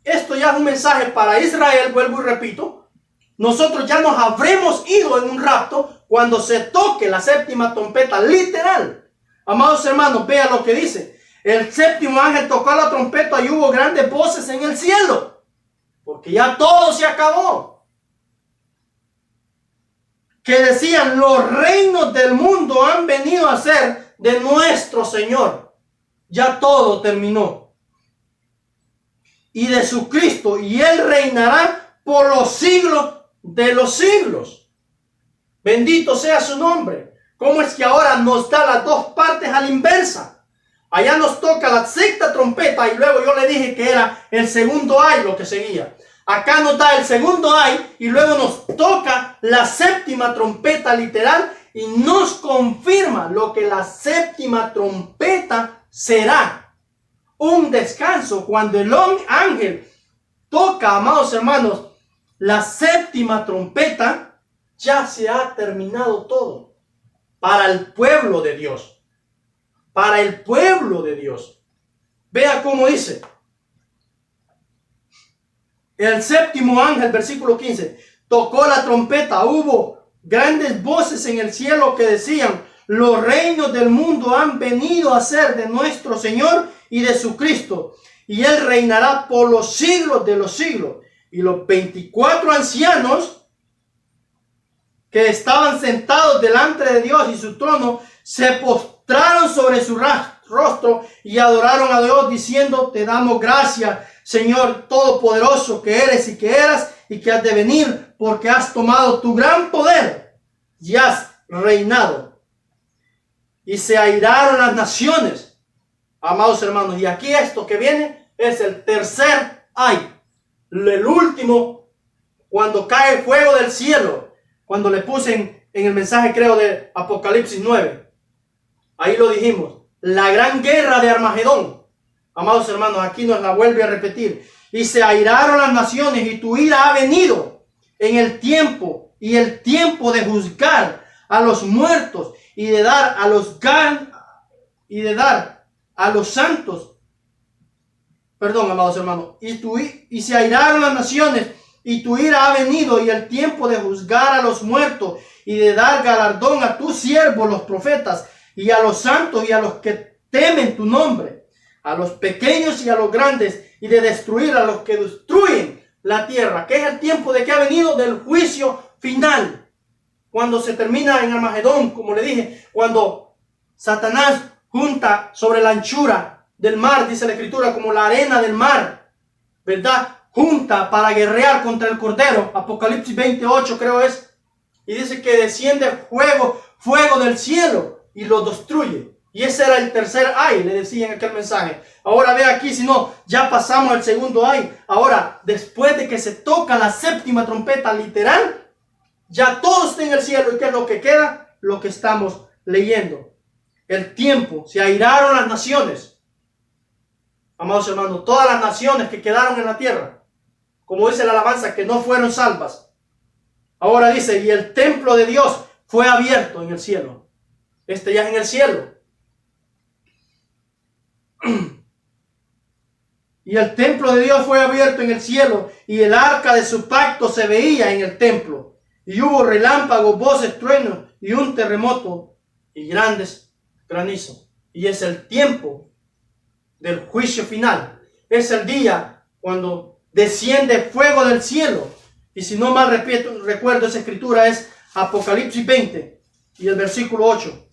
esto ya es un mensaje para Israel, vuelvo y repito, nosotros ya nos habremos ido en un rapto cuando se toque la séptima trompeta, literal. Amados hermanos, vean lo que dice. El séptimo ángel tocó la trompeta y hubo grandes voces en el cielo, porque ya todo se acabó, que decían, los reinos del mundo han venido a ser de nuestro Señor. Ya todo terminó. Y de su Cristo, y Él reinará por los siglos de los siglos. Bendito sea su nombre. ¿Cómo es que ahora nos da las dos partes a la inversa? Allá nos toca la sexta trompeta y luego yo le dije que era el segundo ay lo que seguía. Acá nos da el segundo ay y luego nos toca la séptima trompeta literal y nos confirma lo que la séptima trompeta será. Un descanso. Cuando el ángel toca, amados hermanos, la séptima trompeta, ya se ha terminado todo. Para el pueblo de Dios. Para el pueblo de Dios. Vea cómo dice. El séptimo ángel, versículo 15, tocó la trompeta. Hubo grandes voces en el cielo que decían, los reinos del mundo han venido a ser de nuestro Señor y de su Cristo. Y Él reinará por los siglos de los siglos. Y los 24 ancianos que estaban sentados delante de Dios y su trono, se postraron sobre su rostro y adoraron a Dios diciendo, te damos gracias, Señor Todopoderoso, que eres y que eras y que has de venir, porque has tomado tu gran poder y has reinado. Y se airaron las naciones, amados hermanos. Y aquí esto que viene es el tercer ay. El último, cuando cae el fuego del cielo, cuando le puse en el mensaje creo de Apocalipsis 9, ahí lo dijimos, la gran guerra de Armagedón. Amados hermanos, aquí nos la vuelve a repetir. Y se airaron las naciones y tu ira ha venido en el tiempo y el tiempo de juzgar a los muertos y de dar a los santos. Perdón, amados hermanos, y se airaron las naciones, y tu ira ha venido, y el tiempo de juzgar a los muertos, y de dar galardón a tus siervos, los profetas, y a los santos, y a los que temen tu nombre, a los pequeños y a los grandes, y de destruir a los que destruyen la tierra, que es el tiempo de que ha venido del juicio final. Cuando se termina en Armagedón, como le dije, cuando Satanás junta sobre la anchura del mar, dice la Escritura, como la arena del mar, ¿verdad? Junta para guerrear contra el Cordero. Apocalipsis 28 creo es. Y dice que desciende fuego del cielo y lo destruye. Y ese era el tercer ay, le decía en aquel mensaje. Ahora ve aquí, si no, ya pasamos al segundo ay. Ahora, después de que se toca la séptima trompeta literal, ya todo está en el cielo. ¿Y qué es lo que queda? Lo que estamos leyendo. El tiempo, se airaron las naciones. Amados hermanos, todas las naciones que quedaron en la tierra, como dice la alabanza, que no fueron salvas. Ahora dice, y el templo de Dios fue abierto en el cielo. Este ya es en el cielo. Y el templo de Dios fue abierto en el cielo, y el arca de su pacto se veía en el templo. Y hubo relámpagos, voces, truenos, y un terremoto, y grandes granizos. Y es el tiempo del juicio final. Es el día cuando desciende fuego del cielo. Y si no mal recuerdo, esa escritura es Apocalipsis 20 y el versículo 8.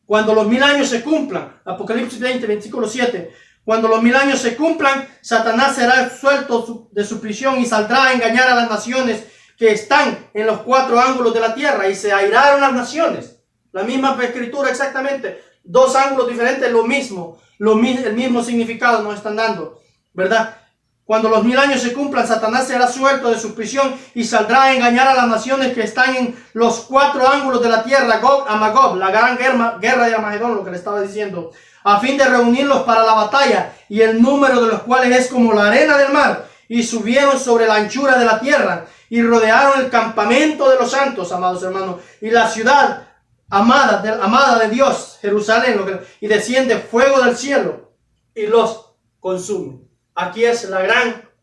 Cuando los 1000 años se cumplan, Apocalipsis 20, versículo 7, cuando los 1000 años se cumplan, Satanás será suelto de su prisión y saldrá a engañar a las naciones que están en los 4 ángulos de la tierra, y se airaron las naciones. La misma escritura exactamente, 2 ángulos diferentes, el mismo significado nos están dando, ¿verdad? Cuando los 1000 años se cumplan, Satanás será suelto de su prisión y saldrá a engañar a las naciones que están en los 4 ángulos de la tierra, Gog a Magog, la gran guerra de Armagedón, lo que le estaba diciendo, a fin de reunirlos para la batalla, y el número de los cuales es como la arena del mar, y subieron sobre la anchura de la tierra, y rodearon el campamento de los santos, amados hermanos, y la ciudad amada de Dios, Jerusalén, y desciende fuego del cielo, y los consume. Aquí es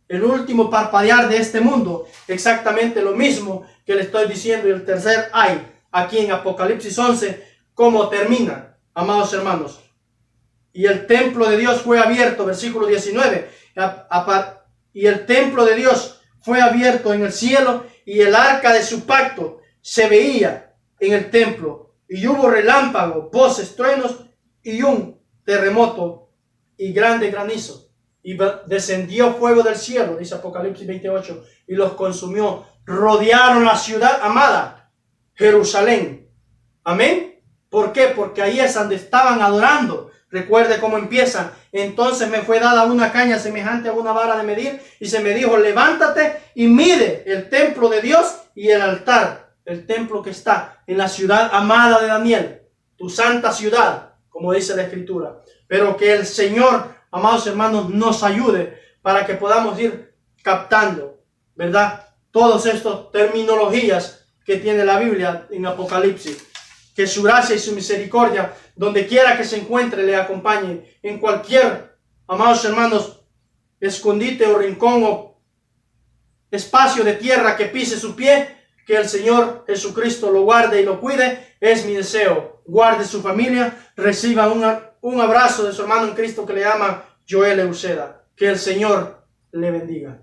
el último parpadear de este mundo. Exactamente lo mismo que le estoy diciendo. Y el tercer ay, aquí en Apocalipsis 11, cómo termina, amados hermanos. Y el templo de Dios fue abierto, versículo 19. Y el templo de Dios fue abierto en el cielo, y el arca de su pacto se veía en el templo. Y hubo relámpagos, voces, truenos, y un terremoto y grande granizo. Y descendió fuego del cielo, dice Apocalipsis 28, y los consumió. Rodearon la ciudad amada, Jerusalén. Amén. ¿Por qué? Porque ahí es donde estaban adorando. Recuerde cómo empieza. Entonces me fue dada una caña semejante a una vara de medir, y se me dijo, levántate y mide el templo de Dios y el altar. El templo que está en la ciudad amada de Daniel, tu santa ciudad, como dice la Escritura. Pero que el Señor, amados hermanos, nos ayude para que podamos ir captando, ¿verdad? Todas estas terminologías que tiene la Biblia en Apocalipsis. Que su gracia y su misericordia, donde quiera que se encuentre, le acompañe. En cualquier, amados hermanos, escondite o rincón o espacio de tierra que pise su pie, que el Señor Jesucristo lo guarde y lo cuide. Es mi deseo. Guarde su familia, reciba un abrazo de su hermano en Cristo que le ama, Joel Euseda. Que el Señor le bendiga.